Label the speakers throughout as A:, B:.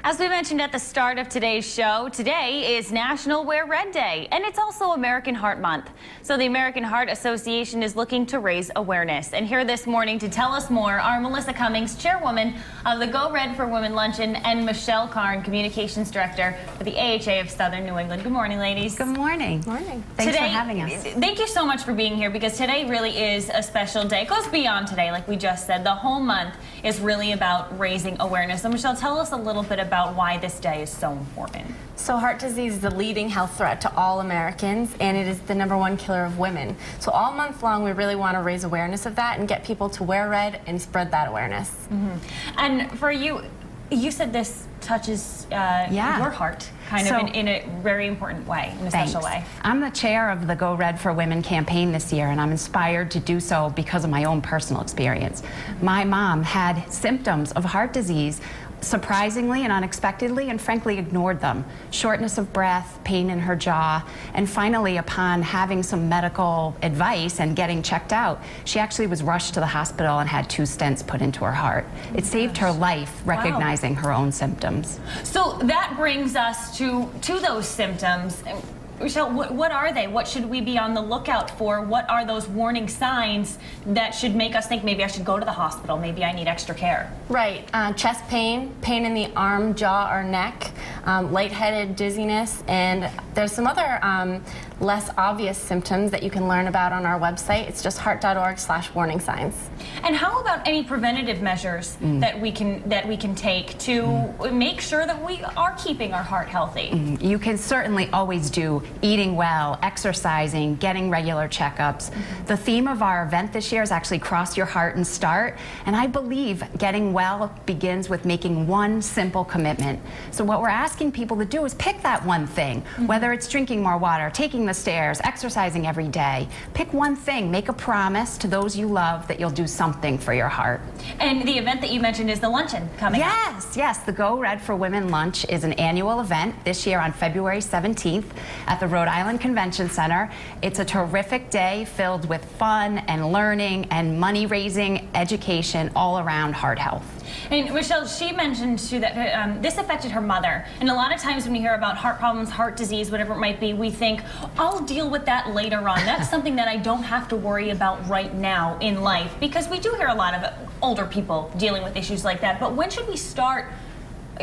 A: As we mentioned at the start of today's show, today is National Wear Red Day, and it's also American Heart Month. So the American Heart Association is looking to raise awareness. And here this morning to tell us more are Melissa Cummings, chairwoman of the Go Red for Women Luncheon, and Michelle Karn, communications director for the AHA of Southern New England. Good morning, ladies.
B: Good morning.
C: Morning.
B: Thanks for having us.
A: Thank you so much for being here, because today really is a special day. It goes beyond today, like we just said. The whole month is really about raising awareness. So Michelle, tell us a little bit about why this day is so important.
C: So heart disease is the leading health threat to all Americans, and it is the #1 killer of women. So all month long, we really want to raise awareness of that and get people to wear red and spread that awareness.
A: And for you, you said this touches your heart kind of in a very important way, in a special way.
B: I'm the chair of the Go Red for Women campaign this year, and I'm inspired to do so because of my own personal experience. My mom had symptoms of heart disease, surprisingly and unexpectedly, and frankly ignored them. Shortness of breath, pain in her jaw, and finally, upon having some medical advice and getting checked out, she actually was rushed to the hospital and had 2 stents put into her heart. It saved her life, recognizing her own symptoms.
A: So that brings us to those symptoms. Michelle, what are they? What should we be on the lookout for? What are those warning signs that should make us think maybe I should go to the hospital, maybe I need extra care?
C: Right. Chest pain, pain in the arm, jaw, or neck, lightheaded, dizziness, and there's some other less obvious symptoms that you can learn about on our website. It's just heart.org/warning signs.
A: And how about any preventative measures that we can take to make sure that we are keeping our heart healthy?
B: You can certainly always do eating well, exercising, getting regular checkups. The theme of our event this year is actually Cross Your Heart and Start, and I believe getting well begins with making one simple commitment. So what we're asking people to do is pick that one thing, whether it's drinking more water, taking the stairs, exercising every day. Pick one thing, make a promise to those you love that you'll do something for your heart.
A: And the event that you mentioned is the luncheon coming up.
B: Yes, the Go Red for Women Lunch is an annual event this year on February 17th at the Rhode Island Convention Center. It's a terrific day filled with fun and learning and money-raising education all around heart health.
A: And Michelle, she mentioned too that this affected her mother. And a lot of times when we hear about heart problems, heart disease, whatever it might be, we think, I'll deal with that later on. That's something that I don't have to worry about right now in life, because we do hear a lot of older people dealing with issues like that. But when should we start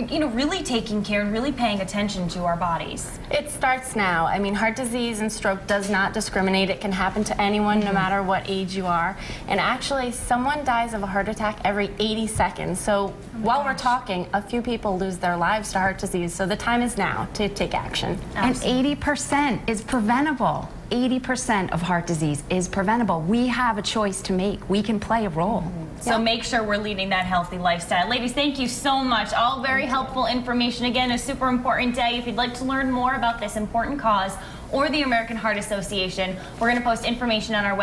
A: really taking care and really paying attention to our bodies?
C: It starts now. I mean, heart disease and stroke does not discriminate. It can happen to anyone, no matter what age you are. And actually, someone dies of a heart attack every 80 seconds. So while we're talking, a few people lose their lives to heart disease. So the time is now to take action.
B: Absolutely. And 80% is preventable. 80% of heart disease is preventable. We have a choice to make. We can play a role.
A: So make sure we're leading that healthy lifestyle. Ladies, thank you so much. All very helpful information. Again, a super important day. If you'd like to learn more about this important cause or the American Heart Association, we're going to post information on our website.